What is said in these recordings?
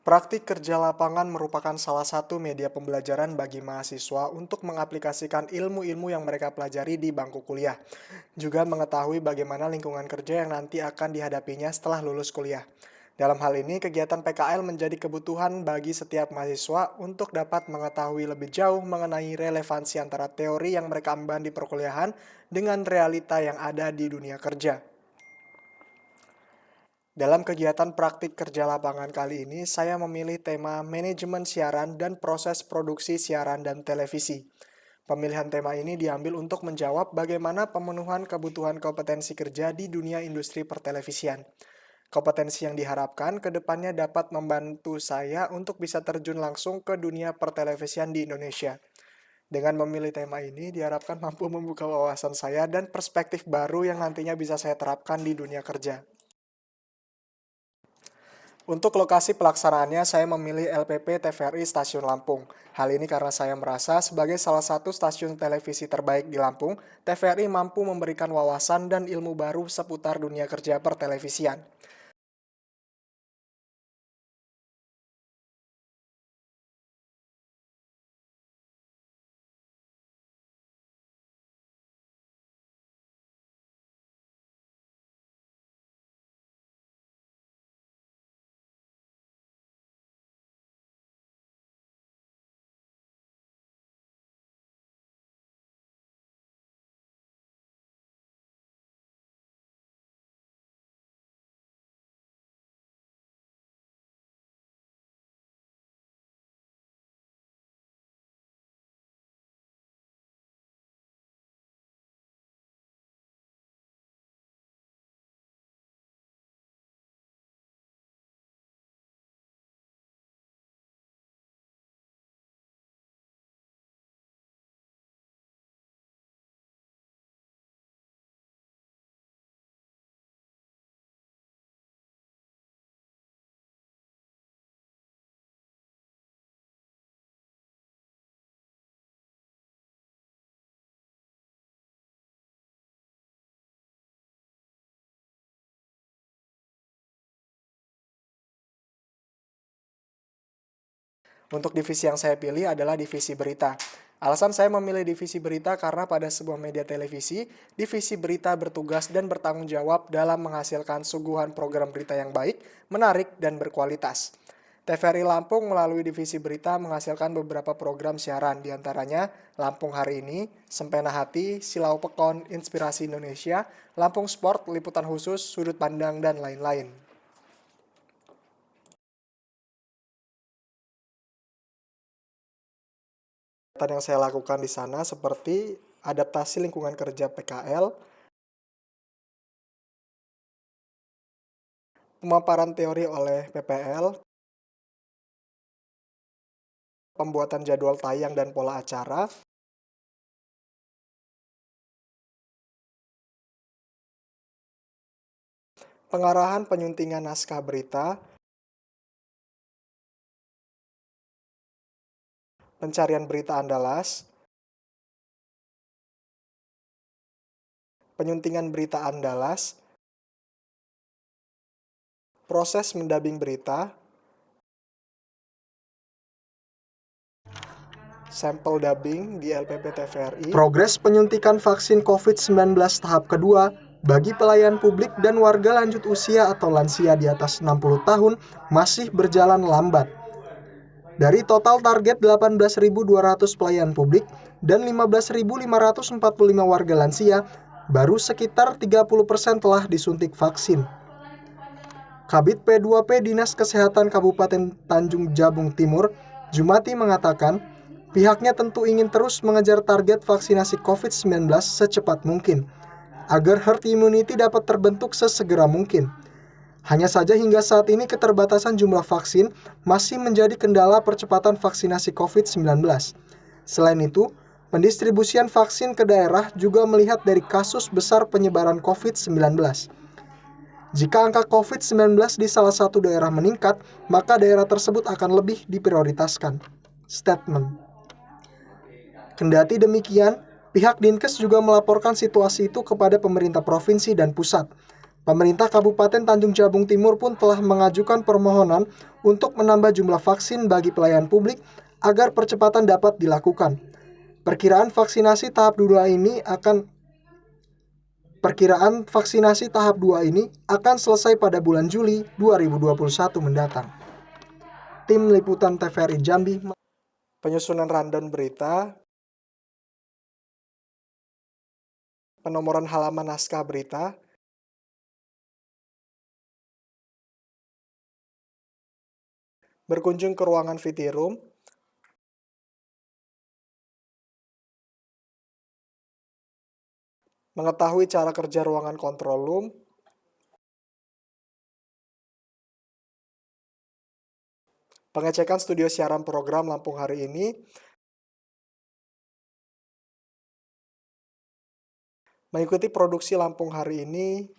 Praktik kerja lapangan merupakan salah satu media pembelajaran bagi mahasiswa untuk mengaplikasikan ilmu-ilmu yang mereka pelajari di bangku kuliah. Juga mengetahui bagaimana lingkungan kerja yang nanti akan dihadapinya setelah lulus kuliah. Dalam hal ini, kegiatan PKL menjadi kebutuhan bagi setiap mahasiswa untuk dapat mengetahui lebih jauh mengenai relevansi antara teori yang mereka emban di perkuliahan dengan realita yang ada di dunia kerja. Dalam kegiatan praktik kerja lapangan kali ini, saya memilih tema manajemen siaran dan proses produksi siaran dan televisi. Pemilihan tema ini diambil untuk menjawab bagaimana pemenuhan kebutuhan kompetensi kerja di dunia industri pertelevisian. Kompetensi yang diharapkan ke depannya dapat membantu saya untuk bisa terjun langsung ke dunia pertelevisian di Indonesia. Dengan memilih tema ini, diharapkan mampu membuka wawasan saya dan perspektif baru yang nantinya bisa saya terapkan di dunia kerja. Untuk lokasi pelaksanaannya, saya memilih LPP TVRI Stasiun Lampung. Hal ini karena saya merasa sebagai salah satu stasiun televisi terbaik di Lampung, TVRI mampu memberikan wawasan dan ilmu baru seputar dunia kerja pertelevisian. Untuk divisi yang saya pilih adalah divisi berita. Alasan saya memilih divisi berita karena pada sebuah media televisi, divisi berita bertugas dan bertanggung jawab dalam menghasilkan suguhan program berita yang baik, menarik, dan berkualitas. TVRI Lampung melalui divisi berita menghasilkan beberapa program siaran, diantaranya Lampung Hari Ini, Sempena Hati, Silau Pekon, Inspirasi Indonesia, Lampung Sport, Liputan Khusus, Sudut Pandang, dan lain-lain. Kegiatan yang saya lakukan di sana seperti adaptasi lingkungan kerja PKL, pemaparan teori oleh PPL, pembuatan jadwal tayang dan pola acara, pengarahan penyuntingan naskah berita, pencarian berita andalas, penyuntingan berita andalas, proses mendubbing berita, sampel dubbing di LPP TVRI, progres penyuntikan vaksin COVID-19 tahap kedua bagi pelayan publik dan warga lanjut usia atau lansia di atas 60 tahun masih berjalan lambat. Dari total target 18.200 pelayan publik dan 15.545 warga lansia, baru sekitar 30% telah disuntik vaksin. Kabid P2P Dinas Kesehatan Kabupaten Tanjung Jabung Timur, Jumati mengatakan, pihaknya tentu ingin terus mengejar target vaksinasi COVID-19 secepat mungkin, agar herd immunity dapat terbentuk sesegera mungkin. Hanya saja hingga saat ini keterbatasan jumlah vaksin masih menjadi kendala percepatan vaksinasi COVID-19. Selain itu, pendistribusian vaksin ke daerah juga melihat dari kasus besar penyebaran COVID-19. Jika angka COVID-19 di salah satu daerah meningkat, maka daerah tersebut akan lebih diprioritaskan. Statement. Kendati demikian, pihak Dinkes juga melaporkan situasi itu kepada pemerintah provinsi dan pusat. Pemerintah Kabupaten Tanjung Jabung Timur pun telah mengajukan permohonan untuk menambah jumlah vaksin bagi pelayan publik agar percepatan dapat dilakukan. Perkiraan vaksinasi tahap 2 ini akan selesai pada bulan Juli 2021 mendatang. Tim Liputan TVRI Jambi. Penyusunan rundown berita, penomoran halaman naskah berita, berkunjung ke ruangan VT Room, mengetahui cara kerja ruangan control room, pengecekan studio siaran program Lampung hari ini, mengikuti produksi Lampung hari ini,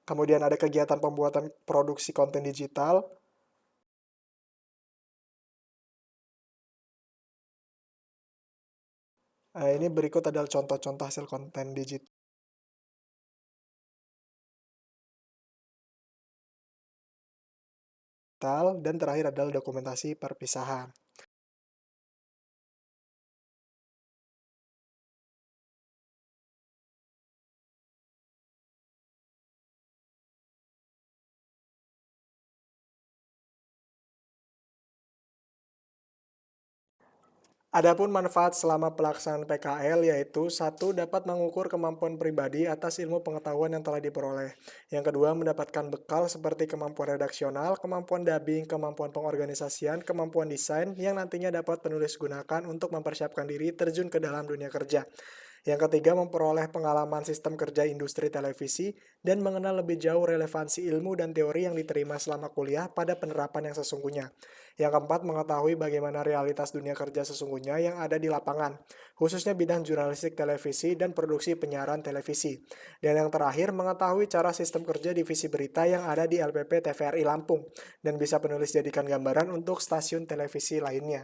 kemudian ada kegiatan pembuatan produksi konten digital, ini berikut adalah contoh-contoh hasil konten digital. Dan terakhir adalah dokumentasi perpisahan. Adapun manfaat selama pelaksanaan PKL yaitu 1. Dapat mengukur kemampuan pribadi atas ilmu pengetahuan yang telah diperoleh. Yang kedua, mendapatkan bekal seperti kemampuan redaksional, kemampuan dubbing, kemampuan pengorganisasian, kemampuan desain yang nantinya dapat penulis gunakan untuk mempersiapkan diri terjun ke dalam dunia kerja. Yang ketiga, memperoleh pengalaman sistem kerja industri televisi dan mengenal lebih jauh relevansi ilmu dan teori yang diterima selama kuliah pada penerapan yang sesungguhnya. Yang keempat, mengetahui bagaimana realitas dunia kerja sesungguhnya yang ada di lapangan, khususnya bidang jurnalistik televisi dan produksi penyiaran televisi. Dan yang terakhir, mengetahui cara sistem kerja divisi berita yang ada di LPP TVRI Lampung dan bisa penulis jadikan gambaran untuk stasiun televisi lainnya.